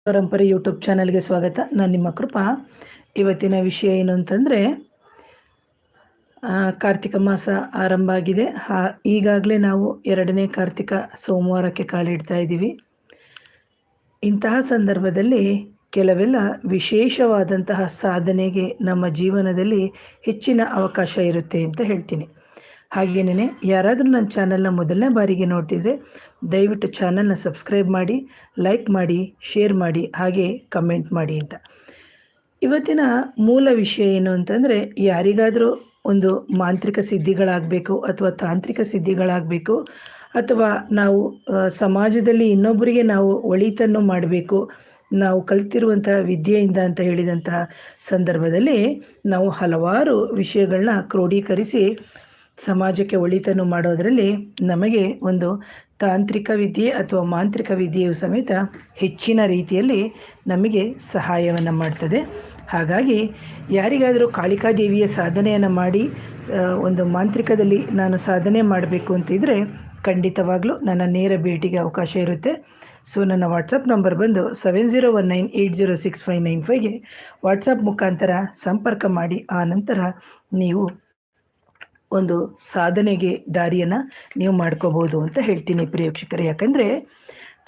ಪರಂಪರೆ ಯೂಟ್ಯೂಬ್ ಚಾನಲ್ಗೆ ಸ್ವಾಗತ. ನಾನು ನಿಮ್ಮ ಕೃಪಾ. ಇವತ್ತಿನ ವಿಷಯ ಏನು ಅಂತಂದರೆ, ಕಾರ್ತಿಕ ಮಾಸ ಆರಂಭ ಆಗಿದೆ. ಈಗಾಗಲೇ ನಾವು 2ನೇ ಕಾರ್ತಿಕ ಸೋಮವಾರಕ್ಕೆ ಕಾಲಿಡ್ತಾ ಇದ್ದೀವಿ. ಇಂತಹ ಸಂದರ್ಭದಲ್ಲಿ ಕೆಲವೆಲ್ಲ ವಿಶೇಷವಾದಂತಹ ಸಾಧನೆಗೆ ನಮ್ಮ ಜೀವನದಲ್ಲಿ ಹೆಚ್ಚಿನ ಅವಕಾಶ ಇರುತ್ತೆ ಅಂತ ಹೇಳ್ತೀನಿ. ಹಾಗೇನೇ ಯಾರಾದರೂ ನನ್ನ ಚಾನಲ್ನ ಮೊದಲನೇ ಬಾರಿಗೆ ನೋಡ್ತಿದ್ರೆ ದಯವಿಟ್ಟು ಚಾನಲ್ನ ಸಬ್ಸ್ಕ್ರೈಬ್ ಮಾಡಿ, ಲೈಕ್ ಮಾಡಿ, ಶೇರ್ ಮಾಡಿ, ಹಾಗೆ ಕಮೆಂಟ್ ಮಾಡಿ ಅಂತ. ಇವತ್ತಿನ ಮೂಲ ವಿಷಯ ಏನು ಅಂತಂದರೆ, ಯಾರಿಗಾದರೂ ಒಂದು ಮಾಂತ್ರಿಕ ಸಿದ್ಧಿಗಳಾಗಬೇಕು ಅಥವಾ ತಾಂತ್ರಿಕ ಸಿದ್ಧಿಗಳಾಗಬೇಕು, ಅಥವಾ ನಾವು ಸಮಾಜದಲ್ಲಿ ಇನ್ನೊಬ್ಬರಿಗೆ ನಾವು ಒಳಿತನ್ನು ಮಾಡಬೇಕು, ನಾವು ಕಲ್ತಿರುವಂತಹ ವಿದ್ಯೆಯಿಂದ ಅಂತ ಹೇಳಿದಂತಹ ಸಂದರ್ಭದಲ್ಲಿ ನಾವು ಹಲವಾರು ವಿಷಯಗಳನ್ನ ಕ್ರೋಢೀಕರಿಸಿ ಸಮಾಜಕ್ಕೆ ಒಳಿತನ್ನು ಮಾಡೋದರಲ್ಲಿ ನಮಗೆ ಒಂದು ತಾಂತ್ರಿಕ ವಿದ್ಯೆ ಅಥವಾ ಮಾಂತ್ರಿಕ ವಿದ್ಯೆಯು ಸಮೇತ ಹೆಚ್ಚಿನ ರೀತಿಯಲ್ಲಿ ನಮಗೆ ಸಹಾಯವನ್ನು ಮಾಡ್ತದೆ. ಹಾಗಾಗಿ ಯಾರಿಗಾದರೂ ಕಾಳಿಕಾದೇವಿಯ ಸಾಧನೆಯನ್ನು ಮಾಡಿ ಒಂದು ಮಾಂತ್ರಿಕದಲ್ಲಿ ನಾನು ಸಾಧನೆ ಮಾಡಬೇಕು ಅಂತಿದ್ರೆ ಖಂಡಿತವಾಗ್ಲೂ ನನ್ನ ನೇರ ಭೇಟಿಗೆ ಅವಕಾಶ ಇರುತ್ತೆ. ಸೊ ನನ್ನ ವಾಟ್ಸಪ್ ನಂಬರ್ ಬಂದು 7019806595ಗೆ ವಾಟ್ಸಪ್ ಮುಖಾಂತರ ಸಂಪರ್ಕ ಮಾಡಿ. ಆ ನಂತರ ನೀವು ಒಂದು ಸಾಧನೆಗೆ ದಾರಿಯನ್ನು ನೀವು ಮಾಡ್ಕೋಬೋದು ಅಂತ ಹೇಳ್ತೀನಿ ಪ್ರಿಯಕ್ಷಕರೇ. ಯಾಕಂದರೆ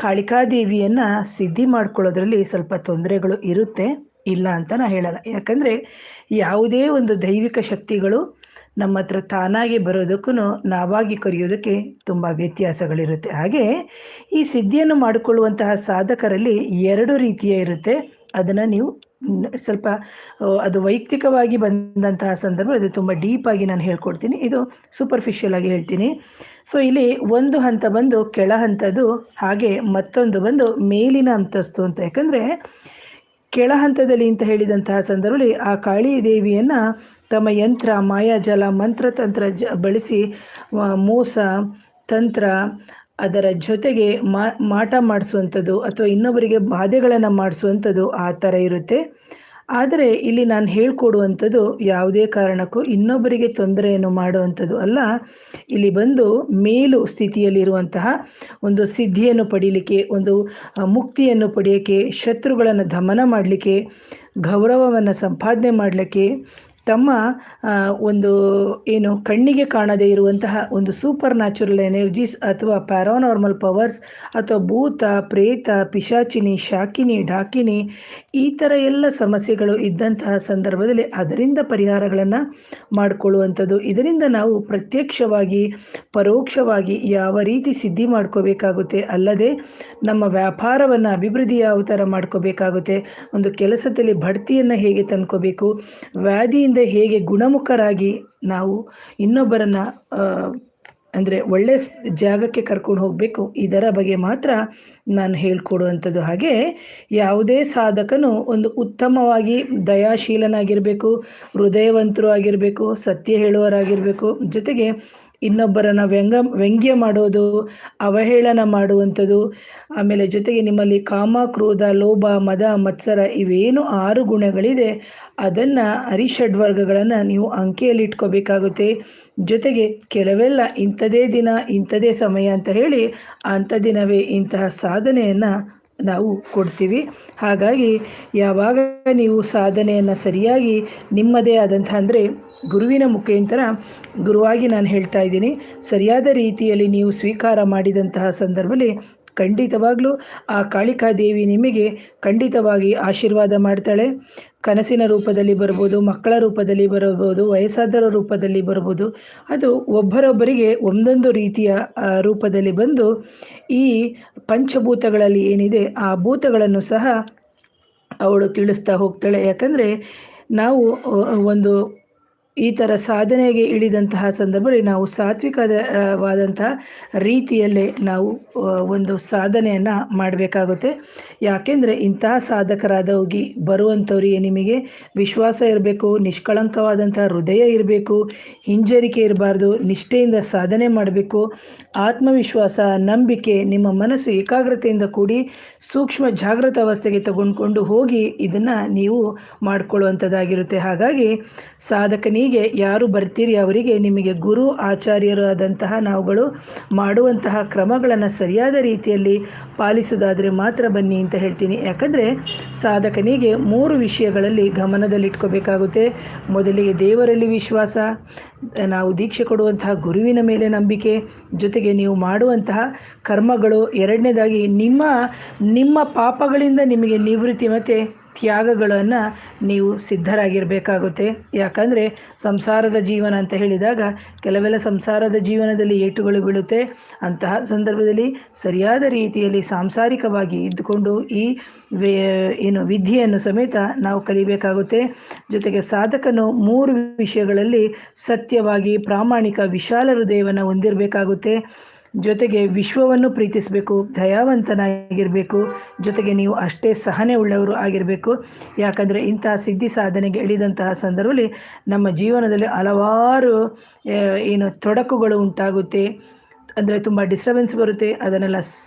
ಕಾಳಿಕಾದೇವಿಯನ್ನು ಸಿದ್ಧಿ ಮಾಡ್ಕೊಳ್ಳೋದ್ರಲ್ಲಿ ಸ್ವಲ್ಪ ತೊಂದರೆಗಳು ಇರುತ್ತೆ, ಇಲ್ಲ ಅಂತ ನಾನು ಹೇಳಲ್ಲ. ಯಾಕಂದರೆ ಯಾವುದೇ ಒಂದು ದೈವಿಕ ಶಕ್ತಿಗಳು ನಮ್ಮ ಹತ್ರ ತಾನಾಗಿ ಬರೋದಕ್ಕೂ ನಾವಾಗಿ ಕರೆಯೋದಕ್ಕೆ ತುಂಬ ವ್ಯತ್ಯಾಸಗಳಿರುತ್ತೆ. ಹಾಗೆ ಈ ಸಿದ್ಧಿಯನ್ನು ಮಾಡಿಕೊಳ್ಳುವಂತಹ ಸಾಧಕರಲ್ಲಿ 2 ರೀತಿಯ ಇರುತ್ತೆ. ಅದನ್ನು ನೀವು ಸ್ವಲ್ಪ ಅದು ವೈಯಕ್ತಿಕವಾಗಿ ಬಂದಂತಹ ಸಂದರ್ಭ ಅದು ತುಂಬ ಡೀಪಾಗಿ ನಾನು ಹೇಳ್ಕೊಡ್ತೀನಿ. ಇದು ಸೂಪರ್ಫಿಷಿಯಲ್ ಆಗಿ ಹೇಳ್ತೀನಿ. ಸೊ ಇಲ್ಲಿ ಒಂದು ಹಂತ ಬಂದು ಕೆಳ ಹಂತದ್ದು, ಹಾಗೆ ಮತ್ತೊಂದು ಬಂದು ಮೇಲಿನ ಅಂತಸ್ತು ಅಂತ. ಯಾಕಂದರೆ ಕೆಳ ಹಂತದಲ್ಲಿ ಅಂತ ಹೇಳಿದಂತಹ ಸಂದರ್ಭದಲ್ಲಿ ಆ ಕಾಳಿ ದೇವಿಯನ್ನು ತಮ್ಮ ಯಂತ್ರ, ಮಾಯಾಜಲ, ಮಂತ್ರತಂತ್ರ ಬಳಸಿ ಮೋಸ, ತಂತ್ರ, ಅದರ ಜೊತೆಗೆ ಮಾಟ ಮಾಡಿಸುವಂಥದ್ದು ಅಥವಾ ಇನ್ನೊಬ್ಬರಿಗೆ ಬಾಧೆಗಳನ್ನು ಮಾಡಿಸುವಂಥದ್ದು ಆ ಥರ ಇರುತ್ತೆ. ಆದರೆ ಇಲ್ಲಿ ನಾನು ಹೇಳ್ಕೊಡುವಂಥದ್ದು ಯಾವುದೇ ಕಾರಣಕ್ಕೂ ಇನ್ನೊಬ್ಬರಿಗೆ ತೊಂದರೆಯನ್ನು ಮಾಡುವಂಥದ್ದು ಅಲ್ಲ. ಇಲ್ಲಿ ಬಂದು ಮೇಲು ಸ್ಥಿತಿಯಲ್ಲಿರುವಂತಹ ಒಂದು ಸಿದ್ಧಿಯನ್ನು ಪಡೀಲಿಕ್ಕೆ, ಒಂದು ಮುಕ್ತಿಯನ್ನು ಪಡೆಯೋಕ್ಕೆ, ಶತ್ರುಗಳನ್ನು ದಮನ ಮಾಡಲಿಕ್ಕೆ, ಗೌರವವನ್ನು ಸಂಪಾದನೆ ಮಾಡಲಿಕ್ಕೆ, ತಮ್ಮ ಒಂದು ಏನು ಕಣ್ಣಿಗೆ ಕಾಣದೇ ಇರುವಂತಹ ಒಂದು ಸೂಪರ್ ನ್ಯಾಚುರಲ್ ಎನರ್ಜೀಸ್ ಅಥವಾ ಪ್ಯಾರಾನಾರ್ಮಲ್ ಪವರ್ಸ್ ಅಥವಾ ಭೂತ, ಪ್ರೇತ, ಪಿಶಾಚಿನಿ, ಶಾಕಿನಿ, ಡಾಕಿನಿ ಈ ಥರ ಎಲ್ಲ ಸಮಸ್ಯೆಗಳು ಇದ್ದಂತಹ ಸಂದರ್ಭದಲ್ಲಿ ಅದರಿಂದ ಪರಿಹಾರಗಳನ್ನು ಮಾಡಿಕೊಳ್ಳುವಂಥದ್ದು. ಇದರಿಂದ ನಾವು ಪ್ರತ್ಯಕ್ಷವಾಗಿ ಪರೋಕ್ಷವಾಗಿ ಯಾವ ರೀತಿ ಸಿದ್ಧಿ ಮಾಡ್ಕೋಬೇಕಾಗುತ್ತೆ, ಅಲ್ಲದೆ ನಮ್ಮ ವ್ಯಾಪಾರವನ್ನು ಅಭಿವೃದ್ಧಿ ಯಾವ ಥರ ಮಾಡ್ಕೋಬೇಕಾಗುತ್ತೆ, ಒಂದು ಕೆಲಸದಲ್ಲಿ ಬಡ್ತಿಯನ್ನು ಹೇಗೆ ತಂದ್ಕೋಬೇಕು, ವ್ಯಾಧಿಯಿಂದ ಹೇಗೆ ಗುಣಮುಖರಾಗಿ ನಾವು ಇನ್ನೊಬ್ಬರನ್ನು ಅಂದರೆ ಒಳ್ಳೆ ಜಾಗಕ್ಕೆ ಕರ್ಕೊಂಡು ಹೋಗಬೇಕು, ಇದರ ಬಗ್ಗೆ ಮಾತ್ರ ನಾನು ಹೇಳ್ಕೊಡುವಂಥದ್ದು. ಹಾಗೆ ಯಾವುದೇ ಸಾಧಕನು ಒಂದು ಉತ್ತಮವಾಗಿ ದಯಾಶೀಲನಾಗಿರಬೇಕು, ಹೃದಯವಂತರು ಆಗಿರಬೇಕು, ಸತ್ಯ ಹೇಳುವವರಾಗಿರಬೇಕು, ಜೊತೆಗೆ ಇನ್ನೊಬ್ಬರನ್ನು ವ್ಯಂಗ್ಯ ಮಾಡೋದು, ಅವಹೇಳನ ಮಾಡುವಂಥದ್ದು, ಆಮೇಲೆ ಜೊತೆಗೆ ನಿಮ್ಮಲ್ಲಿ ಕಾಮ, ಕ್ರೋಧ, ಲೋಭ, ಮದ, ಮತ್ಸರ ಇವೇನು 6 ಗುಣಗಳಿದೆ ಅದನ್ನು ಅರಿಷಡ್ವರ್ಗಗಳನ್ನು ನೀವು ಅಂಕೆಯಲ್ಲಿ ಇಟ್ಕೋಬೇಕಾಗುತ್ತೆ. ಜೊತೆಗೆ ಕೆಲವೆಲ್ಲ ಇಂಥದೇ ದಿನ ಇಂಥದೇ ಸಮಯ ಅಂತ ಹೇಳಿ ಅಂಥ ದಿನವೇ ಇಂತಹ ಸಾಧನೆಯನ್ನು ನಾವು ಕೊಡ್ತೀವಿ. ಹಾಗಾಗಿ ಯಾವಾಗ ನೀವು ಸಾಧನೆಯನ್ನು ಸರಿಯಾಗಿ ನಿಮ್ಮದೇ ಆದಂಥ ಅಂದರೆ ಗುರುವಿನ ಮುಖಾಂತರ ಗುರುವಾಗಿ ನಾನು ಹೇಳ್ತಾ ಇದ್ದೀನಿ, ಸರಿಯಾದ ರೀತಿಯಲ್ಲಿ ನೀವು ಸ್ವೀಕಾರ ಮಾಡಿದಂತಹ ಸಂದರ್ಭದಲ್ಲಿ ಖಂಡಿತವಾಗಲೂ ಆ ಕಾಳಿಕಾದೇವಿ ನಿಮಗೆ ಖಂಡಿತವಾಗಿ ಆಶೀರ್ವಾದ ಮಾಡ್ತಾಳೆ. ಕನಸಿನ ರೂಪದಲ್ಲಿ ಬರ್ಬೋದು, ಮಕ್ಕಳ ರೂಪದಲ್ಲಿ ಬರಬಹುದು, ವಯಸ್ಸಾದರ ರೂಪದಲ್ಲಿ ಬರ್ಬೋದು. ಅದು ಒಬ್ಬರೊಬ್ಬರಿಗೆ ಒಂದೊಂದು ರೀತಿಯ ರೂಪದಲ್ಲಿ ಬಂದು ಈ ಪಂಚಭೂತಗಳಲ್ಲಿ ಏನಿದೆ ಆ ಭೂತಗಳನ್ನು ಸಹ ಅವಳು ತಿಳಿಸ್ತಾ ಹೋಗ್ತಾಳೆ. ಯಾಕಂದರೆ ನಾವು ಒಂದು ಈ ಥರ ಸಾಧನೆಗೆ ಇಳಿದಂತಹ ಸಂದರ್ಭದಲ್ಲಿ ನಾವು ಸಾತ್ವಿಕವಾದಂತಹ ರೀತಿಯಲ್ಲೇ ನಾವು ಒಂದು ಸಾಧನೆಯನ್ನು ಮಾಡಬೇಕಾಗುತ್ತೆ. ಯಾಕೆಂದರೆ ಇಂತಹ ಸಾಧಕರಾದೋಗಿ ಬರುವಂಥವರಿಗೆ ನಿಮಗೆ ವಿಶ್ವಾಸ ಇರಬೇಕು, ನಿಷ್ಕಳಂಕವಾದಂತಹ ಹೃದಯ ಇರಬೇಕು, ಹಿಂಜರಿಕೆ ಇರಬಾರ್ದು, ನಿಷ್ಠೆಯಿಂದ ಸಾಧನೆ ಮಾಡಬೇಕು, ಆತ್ಮವಿಶ್ವಾಸ, ನಂಬಿಕೆ, ನಿಮ್ಮ ಮನಸ್ಸು ಏಕಾಗ್ರತೆಯಿಂದ ಕೂಡಿ ಸೂಕ್ಷ್ಮ ಜಾಗೃತ ಅವಸ್ಥೆಗೆ ತಗೊಂಡ್ಕೊಂಡು ಹೋಗಿ ಇದನ್ನು ನೀವು ಮಾಡಿಕೊಳ್ಳುವಂಥದ್ದಾಗಿರುತ್ತೆ. ಹಾಗಾಗಿ ಸಾಧಕನಿಗೆ ಮನೆಗೆ ಯಾರು ಬರ್ತೀರಿ ಅವರಿಗೆ ನಿಮಗೆ ಗುರು ಆಚಾರ್ಯರು ಆದಂತಹ ನಾವುಗಳು ಮಾಡುವಂತಹ ಕ್ರಮಗಳನ್ನು ಸರಿಯಾದ ರೀತಿಯಲ್ಲಿ ಪಾಲಿಸೋದಾದರೆ ಮಾತ್ರ ಬನ್ನಿ ಅಂತ ಹೇಳ್ತೀನಿ. ಯಾಕಂದರೆ ಸಾಧಕನಿಗೆ 3 ವಿಷಯಗಳಲ್ಲಿ ಗಮನದಲ್ಲಿಟ್ಕೋಬೇಕಾಗುತ್ತೆ. ಮೊದಲಿಗೆ ದೇವರಲ್ಲಿ ವಿಶ್ವಾಸ, ನಾವು ದೀಕ್ಷೆ ಕೊಡುವಂತಹ ಗುರುವಿನ ಮೇಲೆ ನಂಬಿಕೆ, ಜೊತೆಗೆ ನೀವು ಮಾಡುವಂತಹ ಕರ್ಮಗಳು, ಎರಡನೇದಾಗಿ ನಿಮ್ಮ ಪಾಪಗಳಿಂದ ನಿಮಗೆ ನಿವೃತ್ತಿ ಮತ್ತು ತ್ಯಾಗಗಳನ್ನು ನೀವು ಸಿದ್ಧರಾಗಿರಬೇಕಾಗುತ್ತೆ. ಯಾಕಂದರೆ ಸಂಸಾರದ ಜೀವನ ಅಂತ ಹೇಳಿದಾಗ ಕೆಲವೆಲ್ಲ ಸಂಸಾರದ ಜೀವನದಲ್ಲಿ ಏಟುಗಳು ಬೀಳುತ್ತೆ. ಅಂತಹ ಸಂದರ್ಭದಲ್ಲಿ ಸರಿಯಾದ ರೀತಿಯಲ್ಲಿ ಸಾಂಸಾರಿಕವಾಗಿ ಇದ್ದುಕೊಂಡು ಈ ವಿದ್ಯೆಯನ್ನು ಸಮೇತ ನಾವು ಕಲಿಬೇಕಾಗುತ್ತೆ. ಜೊತೆಗೆ ಸಾಧಕನು 3 ವಿಷಯಗಳಲ್ಲಿ ಸತ್ಯವಾಗಿ ಪ್ರಾಮಾಣಿಕ ವಿಶಾಲ ಹೃದಯವನ್ನು ಹೊಂದಿರಬೇಕಾಗುತ್ತೆ. ಜೊತೆಗೆ ವಿಶ್ವವನ್ನು ಪ್ರೀತಿಸಬೇಕು, ದಯಾವಂತನಾಗಿರಬೇಕು, ಜೊತೆಗೆ ನೀವು ಅಷ್ಟೇ ಸಹನೆ ಉಳ್ಳವರು ಆಗಿರಬೇಕು. ಯಾಕಂದರೆ ಇಂತಹ ಸಿದ್ಧಿ ಸಾಧನೆಗೆ ಇಳಿದಂತಹ ಸಂದರ್ಭದಲ್ಲಿ ನಮ್ಮ ಜೀವನದಲ್ಲಿ ಹಲವಾರು ತೊಡಕುಗಳು ಉಂಟಾಗುತ್ತೆ. ಅಂದರೆ ತುಂಬ ಡಿಸ್ಟರ್ಬೆನ್ಸ್ ಬರುತ್ತೆ, ಅದನ್ನೆಲ್ಲ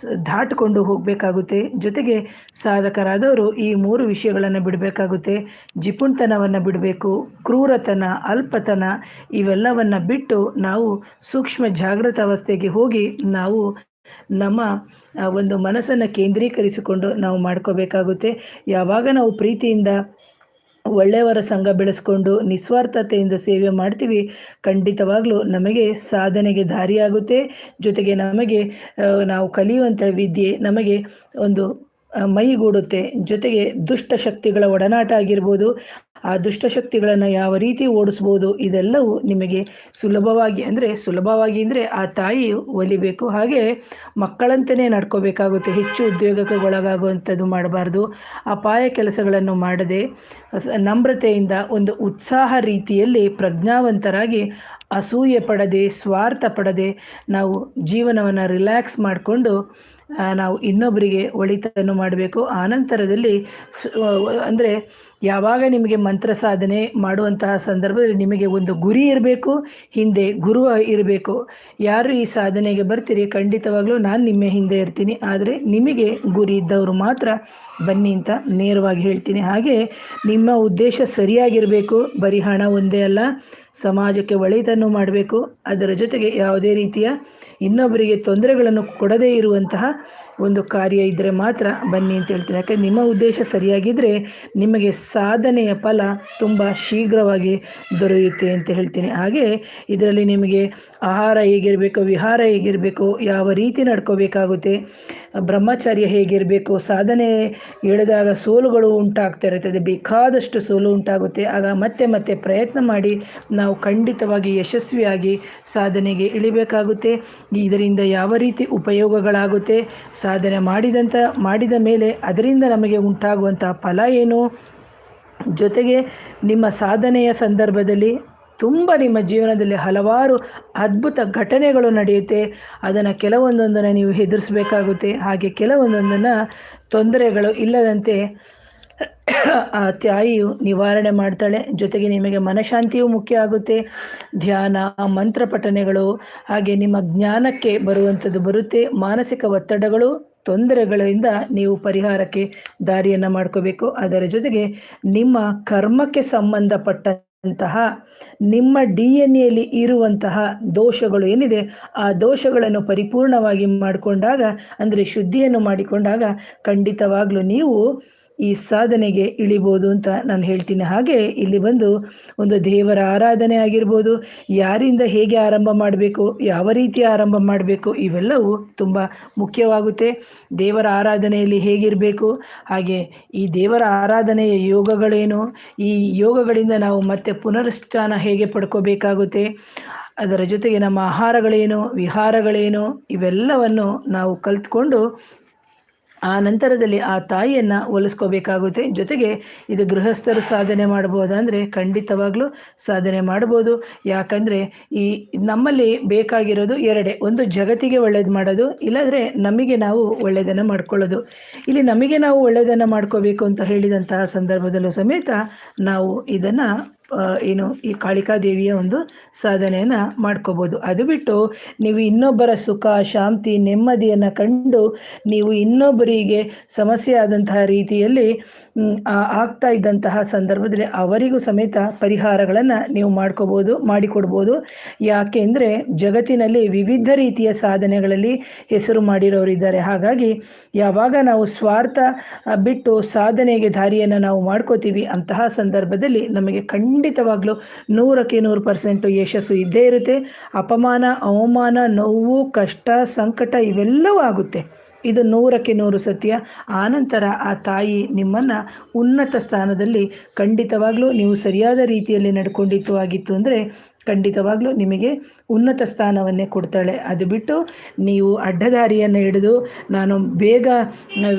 ದಾಟಿಕೊಂಡು ಹೋಗಬೇಕಾಗುತ್ತೆ. ಜೊತೆಗೆ ಸಾಧಕರಾದವರು ಈ 3 ವಿಷಯಗಳನ್ನು ಬಿಡಬೇಕಾಗುತ್ತೆ. ಜಿಪುಣತನವನ್ನು ಬಿಡಬೇಕು, ಕ್ರೂರತನ, ಅಲ್ಪತನ ಇವೆಲ್ಲವನ್ನು ಬಿಟ್ಟು ನಾವು ಸೂಕ್ಷ್ಮ ಜಾಗೃತ ಅವಸ್ಥೆಗೆ ಹೋಗಿ ನಾವು ನಮ್ಮ ಒಂದು ಮನಸ್ಸನ್ನು ಕೇಂದ್ರೀಕರಿಸಿಕೊಂಡು ನಾವು ಮಾಡ್ಕೋಬೇಕಾಗುತ್ತೆ. ಯಾವಾಗ ನಾವು ಪ್ರೀತಿಯಿಂದ ಒಳ್ಳೆಯವರ ಸಂಘ ಬೆಳೆಸ್ಕೊಂಡು ನಿಸ್ವಾರ್ಥತೆಯಿಂದ ಸೇವೆ ಮಾಡ್ತೀವಿ, ಖಂಡಿತವಾಗ್ಲೂ ನಮಗೆ ಸಾಧನೆಗೆ ದಾರಿಯಾಗುತ್ತೆ. ಜೊತೆಗೆ ನಮಗೆ ನಾವು ಕಲಿಯುವಂಥ ವಿದ್ಯೆ ನಮಗೆ ಒಂದು ಮೈಗೂಡುತ್ತೆ. ಜೊತೆಗೆ ದುಷ್ಟಶಕ್ತಿಗಳ ಒಡನಾಟ ಆಗಿರ್ಬೋದು, ಆ ದುಷ್ಟಶಕ್ತಿಗಳನ್ನು ಯಾವ ರೀತಿ ಓಡಿಸ್ಬೋದು ಇದೆಲ್ಲವೂ ನಿಮಗೆ ಸುಲಭವಾಗಿ ಅಂದರೆ ಆ ತಾಯಿ ಒಲಿಬೇಕು. ಹಾಗೆ ಮಕ್ಕಳಂತೆಯೇ ನಡ್ಕೋಬೇಕಾಗುತ್ತೆ. ಹೆಚ್ಚು ಉದ್ಯೋಗಕ್ಕೆ ಒಳಗಾಗುವಂಥದ್ದು ಮಾಡಬಾರ್ದು. ಅಪಾಯ ಕೆಲಸಗಳನ್ನು ಮಾಡದೆ ನಮ್ರತೆಯಿಂದ ಒಂದು ಉತ್ಸಾಹ ರೀತಿಯಲ್ಲಿ ಪ್ರಜ್ಞಾವಂತರಾಗಿ ಅಸೂಯೆ ಪಡದೆ ಸ್ವಾರ್ಥ ಪಡದೆ ನಾವು ಜೀವನವನ್ನು ರಿಲ್ಯಾಕ್ಸ್ ಮಾಡಿಕೊಂಡು ನಾವು ಇನ್ನೊಬ್ಬರಿಗೆ ಒಳಿತನ್ನು ಮಾಡಬೇಕು. ಆನಂತರದಲ್ಲಿ ಅಂದರೆ ಯಾವಾಗ ನಿಮಗೆ ಮಂತ್ರ ಸಾಧನೆ ಮಾಡುವಂತಹ ಸಂದರ್ಭದಲ್ಲಿ ನಿಮಗೆ ಒಂದು ಗುರಿ ಇರಬೇಕು, ಹಿಂದೆ ಗುರು ಇರಬೇಕು. ಯಾರು ಈ ಸಾಧನೆಗೆ ಬರ್ತೀರಿ ಖಂಡಿತವಾಗ್ಲೂ ನಾನು ನಿಮ್ಮ ಹಿಂದೆ ಇರ್ತೀನಿ, ಆದರೆ ನಿಮಗೆ ಗುರಿ ಇದ್ದವರು ಮಾತ್ರ ಬನ್ನಿ ಅಂತ ನೇರವಾಗಿ ಹೇಳ್ತೀನಿ. ಹಾಗೆ ನಿಮ್ಮ ಉದ್ದೇಶ ಸರಿಯಾಗಿರಬೇಕು. ಬರೀ ಹಣ ಒಂದೇ ಅಲ್ಲ, ಸಮಾಜಕ್ಕೆ ಒಳಿತನ್ನು ಮಾಡಬೇಕು. ಅದರ ಜೊತೆಗೆ ಯಾವುದೇ ರೀತಿಯ ಇನ್ನೊಬ್ಬರಿಗೆ ತೊಂದರೆಗಳನ್ನು ಕೊಡದೇ ಇರುವಂತಹ ಒಂದು ಕಾರ್ಯ ಇದ್ದರೆ ಮಾತ್ರ ಬನ್ನಿ ಅಂತ ಹೇಳ್ತೀನಿ. ಯಾಕಂದರೆ ನಿಮ್ಮ ಉದ್ದೇಶ ಸರಿಯಾಗಿದ್ದರೆ ನಿಮಗೆ ಸಾಧನೆಯ ಫಲ ತುಂಬ ಶೀಘ್ರವಾಗಿ ದೊರೆಯುತ್ತೆ ಅಂತ ಹೇಳ್ತೀನಿ. ಹಾಗೆ ಇದರಲ್ಲಿ ನಿಮಗೆ ಆಹಾರ ಹೇಗಿರಬೇಕು, ವಿಹಾರ ಹೇಗಿರಬೇಕು, ಯಾವ ರೀತಿ ನಡ್ಕೋಬೇಕಾಗುತ್ತೆ, ಬ್ರಹ್ಮಚರ್ಯ ಹೇಗಿರಬೇಕು, ಸಾಧನೆ ಹೇಳಿದಾಗ ಸೋಲುಗಳು ಉಂಟಾಗ್ತಾ ಇರ್ತದೆ, ಬೇಕಾದಷ್ಟು ಸೋಲು ಉಂಟಾಗುತ್ತೆ. ಆಗ ಮತ್ತೆ ಮತ್ತೆ ಪ್ರಯತ್ನ ಮಾಡಿ ನಾವು ಖಂಡಿತವಾಗಿ ಯಶಸ್ವಿಯಾಗಿ ಸಾಧನೆಗೆ ಇಳಿಬೇಕಾಗುತ್ತೆ. ಇದರಿಂದ ಯಾವ ರೀತಿ ಉಪಯೋಗಗಳಾಗುತ್ತೆ, ಸಾಧನೆ ಮಾಡಿದ ಮೇಲೆ ಅದರಿಂದ ನಮಗೆ ಉಂಟಾಗುವಂಥ ಫಲ ಏನು, ಜೊತೆಗೆ ನಿಮ್ಮ ಸಾಧನೆಯ ಸಂದರ್ಭದಲ್ಲಿ ತುಂಬ ನಿಮ್ಮ ಜೀವನದಲ್ಲಿ ಹಲವಾರು ಅದ್ಭುತ ಘಟನೆಗಳು ನಡೆಯುತ್ತೆ. ಅದನ್ನು ಕೆಲವೊಂದೊಂದನ್ನು ನೀವು ಎದುರಿಸಬೇಕಾಗುತ್ತೆ. ಹಾಗೆ ಕೆಲವೊಂದೊಂದನ್ನು ತೊಂದರೆಗಳು ಇಲ್ಲದಂತೆ ಆ ತಾಯಿಯು ನಿವಾರಣೆ ಮಾಡ್ತಾಳೆ. ಜೊತೆಗೆ ನಿಮಗೆ ಮನಃಶಾಂತಿಯೂ ಮುಖ್ಯ ಆಗುತ್ತೆ. ಧ್ಯಾನ, ಮಂತ್ರ ಪಠನೆಗಳು, ಹಾಗೆ ನಿಮ್ಮ ಜ್ಞಾನಕ್ಕೆ ಬರುವಂಥದ್ದು ಬರುತ್ತೆ. ಮಾನಸಿಕ ಒತ್ತಡಗಳು, ತೊಂದರೆಗಳಿಂದ ನೀವು ಪರಿಹಾರಕ್ಕೆ ದಾರಿಯನ್ನು ಮಾಡ್ಕೋಬೇಕು. ಅದರ ಜೊತೆಗೆ ನಿಮ್ಮ ಕರ್ಮಕ್ಕೆ ಸಂಬಂಧಪಟ್ಟಂತಹ ನಿಮ್ಮ DNA ಇರುವಂತಹ ದೋಷಗಳು ಏನಿದೆ ಆ ದೋಷಗಳನ್ನು ಪರಿಪೂರ್ಣವಾಗಿ ಮಾಡಿಕೊಂಡಾಗ, ಅಂದರೆ ಶುದ್ಧಿಯನ್ನು ಮಾಡಿಕೊಂಡಾಗ ಖಂಡಿತವಾಗ್ಲೂ ನೀವು ಈ ಸಾಧನೆಗೆ ಇಳಿಬೋದು ಅಂತ ನಾನು ಹೇಳ್ತೀನಿ. ಹಾಗೆ ಇಲ್ಲಿ ಬಂದು ಒಂದು ದೇವರ ಆರಾಧನೆ ಆಗಿರ್ಬೋದು, ಯಾರಿಂದ ಹೇಗೆ ಆರಂಭ ಮಾಡಬೇಕು, ಯಾವ ರೀತಿ ಆರಂಭ ಮಾಡಬೇಕು, ಇವೆಲ್ಲವೂ ತುಂಬ ಮುಖ್ಯವಾಗುತ್ತೆ. ದೇವರ ಆರಾಧನೆಯಲ್ಲಿ ಹೇಗಿರಬೇಕು, ಹಾಗೆ ಈ ದೇವರ ಆರಾಧನೆಯ ಯೋಗಗಳೇನು, ಈ ಯೋಗಗಳಿಂದ ನಾವು ಮತ್ತೆ ಪುನರುತ್ಥಾನ ಹೇಗೆ ಪಡ್ಕೋಬೇಕಾಗುತ್ತೆ, ಅದರ ಜೊತೆಗೆ ನಮ್ಮ ಆಹಾರಗಳೇನು, ವಿಹಾರಗಳೇನು, ಇವೆಲ್ಲವನ್ನು ನಾವು ಕಲಿತ್ಕೊಂಡು ಆ ನಂತರದಲ್ಲಿ ಆ ತಾಯಿಯನ್ನು ಒಲಿಸ್ಕೋಬೇಕಾಗುತ್ತೆ. ಜೊತೆಗೆ ಇದು ಗೃಹಸ್ಥರು ಸಾಧನೆ ಮಾಡ್ಬೋದಂದರೆ ಖಂಡಿತವಾಗ್ಲೂ ಸಾಧನೆ ಮಾಡ್ಬೋದು. ಯಾಕಂದರೆ ಈ ನಮ್ಮಲ್ಲಿ ಬೇಕಾಗಿರೋದು ಎರಡೇ, ಒಂದು ಜಗತ್ತಿಗೆ ಒಳ್ಳೇದು ಮಾಡೋದು, ಇಲ್ಲಾಂದರೆ ನಮಗೆ ನಾವು ಒಳ್ಳೆಯದನ್ನು ಮಾಡ್ಕೊಳ್ಳೋದು. ಇಲ್ಲಿ ನಮಗೆ ನಾವು ಒಳ್ಳೆಯದನ್ನು ಮಾಡ್ಕೋಬೇಕು ಅಂತ ಹೇಳಿದಂತಹ ಸಂದರ್ಭದಲ್ಲೂ ಸಮೇತ ನಾವು ಇದನ್ನು ಏನು ಈ ಕಾಳಿಕಾದೇವಿಯ ಒಂದು ಸಾಧನೆಯನ್ನು ಮಾಡ್ಕೋಬೋದು. ಅದು ಬಿಟ್ಟು ನೀವು ಇನ್ನೊಬ್ಬರ ಸುಖ ಶಾಂತಿ ನೆಮ್ಮದಿಯನ್ನು ಕಂಡು ನೀವು ಇನ್ನೊಬ್ಬರಿಗೆ ಸಮಸ್ಯೆ ಆದಂತಹ ರೀತಿಯಲ್ಲಿ ಆಗ್ತಾ ಇದ್ದಂತಹ ಸಂದರ್ಭದಲ್ಲಿ ಅವರಿಗೂ ಸಮೇತ ಪರಿಹಾರಗಳನ್ನು ನೀವು ಮಾಡಿಕೊಡ್ಬೋದು. ಯಾಕೆಂದರೆ ಜಗತ್ತಿನಲ್ಲಿ ವಿವಿಧ ರೀತಿಯ ಸಾಧನೆಗಳಲ್ಲಿ ಹೆಸರು ಮಾಡಿರೋರಿದ್ದಾರೆ. ಹಾಗಾಗಿ ಯಾವಾಗ ನಾವು ಸ್ವಾರ್ಥ ಬಿಟ್ಟು ಸಾಧನೆಗೆ ದಾರಿಯನ್ನು ನಾವು ಮಾಡ್ಕೋತೀವಿ, ಅಂತಹ ಸಂದರ್ಭದಲ್ಲಿ ನಮಗೆ ಖಂಡಿತವಾಗ್ಲೂ 100% ಯಶಸ್ಸು ಇದ್ದೇ ಇರುತ್ತೆ. ಅಪಮಾನ ಅವಮಾನ ನೋವು ಕಷ್ಟ ಸಂಕಟ ಇವೆಲ್ಲವೂ ಆಗುತ್ತೆ, ಇದು 100% ಸತ್ಯ. ಆನಂತರ ಆ ತಾಯಿ ನಿಮ್ಮನ್ನು ಉನ್ನತ ಸ್ಥಾನದಲ್ಲಿ ಖಂಡಿತವಾಗ್ಲೂ ನೀವು ಸರಿಯಾದ ರೀತಿಯಲ್ಲಿ ನಡ್ಕೊಂಡಿತ್ತು ಆಗಿತ್ತು ಅಂದರೆ ಖಂಡಿತವಾಗ್ಲೂ ನಿಮಗೆ ಉನ್ನತ ಸ್ಥಾನವನ್ನೇ ಕೊಡ್ತಾಳೆ. ಅದು ಬಿಟ್ಟು ನೀವು ಅಡ್ಡದಾರಿಯನ್ನು ಹಿಡಿದು ನಾನು ಬೇಗ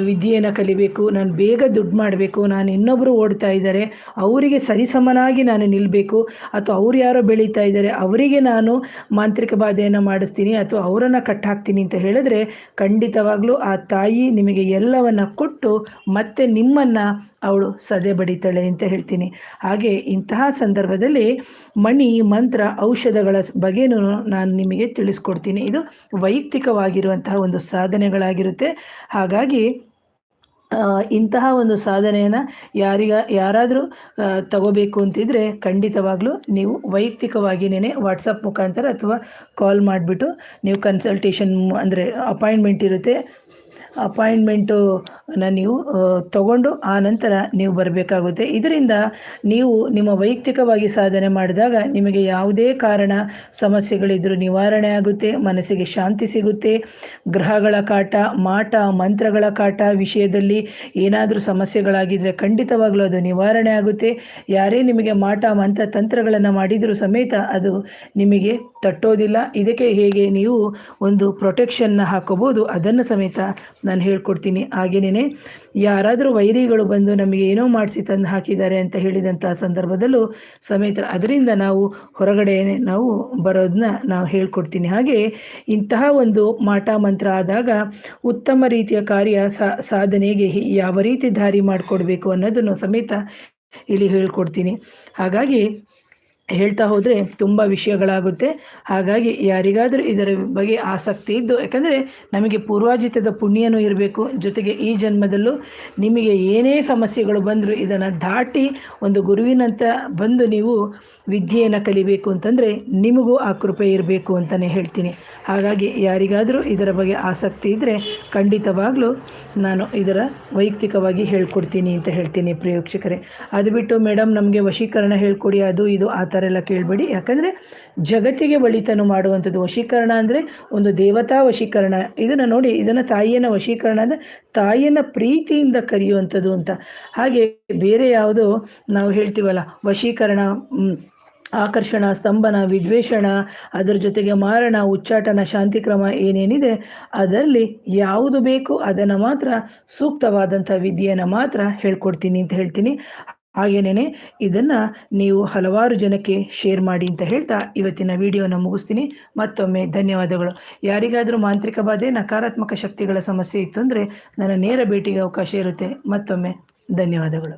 ವಿದ್ಯೆಯನ್ನು ಕಲಿಬೇಕು, ನಾನು ಬೇಗ ದುಡ್ಡು ಮಾಡಬೇಕು, ನಾನು ಇನ್ನೊಬ್ಬರು ಓಡ್ತಾ ಇದ್ದಾರೆ ಅವರಿಗೆ ಸರಿಸಮನಾಗಿ ನಾನು ನಿಲ್ಲಬೇಕು, ಅಥವಾ ಅವ್ರು ಯಾರೋ ಬೆಳೀತಾ ಇದ್ದಾರೆ ಅವರಿಗೆ ನಾನು ಮಾಂತ್ರಿಕ ಬಾಧೆಯನ್ನು ಮಾಡಿಸ್ತೀನಿ ಅಥವಾ ಅವರನ್ನು ಕಟ್ಟಾಕ್ತೀನಿ ಅಂತ ಹೇಳಿದ್ರೆ ಖಂಡಿತವಾಗ್ಲೂ ಆ ತಾಯಿ ನಿಮಗೆ ಎಲ್ಲವನ್ನು ಕೊಟ್ಟು ಮತ್ತೆ ನಿಮ್ಮನ್ನು ಅವಳು ಸದೆ ಬಡಿತಾಳೆ ಅಂತ ಹೇಳ್ತೀನಿ. ಹಾಗೆ ಇಂತಹ ಸಂದರ್ಭದಲ್ಲಿ ಮಣಿ ಮಂತ್ರ ಔಷಧಗಳ ಬಗ್ಗೆನೂ ನಾನು ನಿಮಗೆ ತಿಳಿಸ್ಕೊಡ್ತೀನಿ. ಇದು ವೈಯಕ್ತಿಕವಾಗಿರುವಂತಹ ಒಂದು ಸಾಧನೆಗಳಾಗಿರುತ್ತೆ. ಹಾಗಾಗಿ ಇಂತಹ ಒಂದು ಸಾಧನೆಯನ್ನು ಯಾರಾದರೂ ತಗೋಬೇಕು ಅಂತಿದ್ರೆ ಖಂಡಿತವಾಗ್ಲೂ ನೀವು ವೈಯಕ್ತಿಕವಾಗಿಯೇ ವಾಟ್ಸಪ್ ಮುಖಾಂತರ ಅಥವಾ ಕಾಲ್ ಮಾಡಿಬಿಟ್ಟು ನೀವು ಕನ್ಸಲ್ಟೇಷನ್ ಅಂದರೆ ಅಪಾಯಿಂಟ್ಮೆಂಟ್ ಇರುತ್ತೆ, ಅಪಾಯಿಂಟ್ಮೆಂಟನ್ನು ನೀವು ತಗೊಂಡು ಆ ನಂತರ ನೀವು ಬರಬೇಕಾಗುತ್ತೆ. ಇದರಿಂದ ನೀವು ನಿಮ್ಮ ವೈಯಕ್ತಿಕವಾಗಿ ಸಾಧನೆ ಮಾಡಿದಾಗ ನಿಮಗೆ ಯಾವುದೇ ಕಾರಣ ಸಮಸ್ಯೆಗಳಿದ್ದರೂ ನಿವಾರಣೆ ಆಗುತ್ತೆ, ಮನಸ್ಸಿಗೆ ಶಾಂತಿ ಸಿಗುತ್ತೆ. ಗ್ರಹಗಳ ಕಾಟ ಮಾಟ ಮಂತ್ರಗಳ ಕಾಟ ವಿಷಯದಲ್ಲಿ ಏನಾದರೂ ಸಮಸ್ಯೆಗಳಾಗಿದ್ದರೆ ಖಂಡಿತವಾಗ್ಲೂ ಅದು ನಿವಾರಣೆ ಆಗುತ್ತೆ. ಯಾರೇ ನಿಮಗೆ ಮಾಟ ಮಂತ್ರ ತಂತ್ರಗಳನ್ನು ಮಾಡಿದರೂ ಸಮೇತ ಅದು ನಿಮಗೆ ತಟ್ಟೋದಿಲ್ಲ. ಇದಕ್ಕೆ ಹೇಗೆ ನೀವು ಒಂದು ಪ್ರೊಟೆಕ್ಷನ್ನ ಹಾಕೋಬೋದು ಅದನ್ನು ಸಮೇತ ನಾನು ಹೇಳ್ಕೊಡ್ತೀನಿ. ಹಾಗೇನೇ ಯಾರಾದರೂ ವೈರಿಗಳು ಬಂದು ನಮಗೆ ಏನೋ ಮಾಡಿಸಿ ತಂದು ಹಾಕಿದ್ದಾರೆ ಅಂತ ಹೇಳಿದಂಥ ಸಂದರ್ಭದಲ್ಲೂ ಸಮೇತ ಅದರಿಂದ ನಾವು ಹೊರಗಡೆ ನಾವು ಬರೋದನ್ನ ನಾವು ಹೇಳ್ಕೊಡ್ತೀನಿ. ಹಾಗೆ ಇಂತಹ ಒಂದು ಮಾಟ ಮಂತ್ರ ಆದಾಗ ಉತ್ತಮ ರೀತಿಯ ಕಾರ್ಯ ಸಾಧನೆಗೆ ಯಾವ ರೀತಿ ದಾರಿ ಮಾಡಿಕೊಡ್ಬೇಕು ಅನ್ನೋದನ್ನು ಸಮೇತ ಇಲ್ಲಿ ಹೇಳ್ಕೊಡ್ತೀನಿ. ಹಾಗಾಗಿ ಹೇಳ್ತಾ ಹೋದರೆ ತುಂಬ ವಿಷಯಗಳಾಗುತ್ತೆ. ಹಾಗಾಗಿ ಯಾರಿಗಾದರೂ ಇದರ ಬಗ್ಗೆ ಆಸಕ್ತಿ ಇದ್ದು, ಯಾಕಂದರೆ ನಮಗೆ ಪೂರ್ವಾಜಿತದ ಪುಣ್ಯನೂ ಇರಬೇಕು, ಜೊತೆಗೆ ಈ ಜನ್ಮದಲ್ಲೂ ನಿಮಗೆ ಏನೇ ಸಮಸ್ಯೆಗಳು ಬಂದರೂ ಇದನ್ನು ದಾಟಿ ಒಂದು ಗುರುವಿನಂತ ಬಂದು ನೀವು ವಿದ್ಯೆಯನ್ನು ಕಲಿಬೇಕು ಅಂತಂದರೆ ನಿಮಗೂ ಆ ಕೃಪೆ ಇರಬೇಕು ಅಂತಲೇ ಹೇಳ್ತೀನಿ. ಹಾಗಾಗಿ ಯಾರಿಗಾದರೂ ಇದರ ಬಗ್ಗೆ ಆಸಕ್ತಿ ಇದ್ದರೆ ಖಂಡಿತವಾಗಲೂ ನಾನು ಇದರ ವೈಯಕ್ತಿಕವಾಗಿ ಹೇಳ್ಕೊಡ್ತೀನಿ ಅಂತ ಹೇಳ್ತೀನಿ ಪ್ರೇಕ್ಷಕರೇ. ಅದು ಬಿಟ್ಟು ಮೇಡಮ್ ನಮಗೆ ವಶೀಕರಣ ಹೇಳ್ಕೊಡಿ ಅದು ಇದು ಆ ಥರ ಎಲ್ಲ ಕೇಳಬೇಡಿ. ಯಾಕಂದರೆ ಜಗತ್ತಿಗೆ ಒಳಿತನ ಮಾಡುವಂಥದ್ದು ವಶೀಕರಣ ಅಂದರೆ ಒಂದು ದೇವತಾ ವಶೀಕರಣ. ಇದನ್ನು ನೋಡಿ, ಇದನ್ನು ತಾಯಿಯನ್ನು ವಶೀಕರಣ ಅಂದರೆ ತಾಯಿಯನ್ನು ಪ್ರೀತಿಯಿಂದ ಕರೆಯುವಂಥದ್ದು ಅಂತ. ಹಾಗೆ ಬೇರೆ ಯಾವುದೋ ನಾವು ಹೇಳ್ತೀವಲ್ಲ ವಶೀಕರಣ ಆಕರ್ಷಣ ಸ್ತಂಭನ ವಿದ್ವೇಷಣ ಅದರ ಜೊತೆಗೆ ಮಾರಣ ಉಚ್ಚಾಟನ ಶಾಂತಿಕ್ರಮ ಏನೇನಿದೆ ಅದರಲ್ಲಿ ಯಾವುದು ಬೇಕು ಅದನ್ನು ಮಾತ್ರ ಸೂಕ್ತವಾದಂಥ ವಿದ್ಯೆಯನ್ನು ಮಾತ್ರ ಹೇಳ್ಕೊಡ್ತೀನಿ ಅಂತ ಹೇಳ್ತೀನಿ. ಹಾಗೇನೇ ಇದನ್ನು ನೀವು ಹಲವಾರು ಜನಕ್ಕೆ ಶೇರ್ ಮಾಡಿ ಅಂತ ಹೇಳ್ತಾ ಇವತ್ತಿನ ವಿಡಿಯೋನ ಮುಗಿಸ್ತೀನಿ. ಮತ್ತೊಮ್ಮೆ ಧನ್ಯವಾದಗಳು. ಯಾರಿಗಾದರೂ ಮಾಂತ್ರಿಕ ಬಾಧೆ ನಕಾರಾತ್ಮಕ ಶಕ್ತಿಗಳ ಸಮಸ್ಯೆ ಇತ್ತು ಅಂದರೆ ನನ್ನ ನೇರ ಭೇಟಿಗೆ ಅವಕಾಶ ಇರುತ್ತೆ. ಮತ್ತೊಮ್ಮೆ ಧನ್ಯವಾದಗಳು.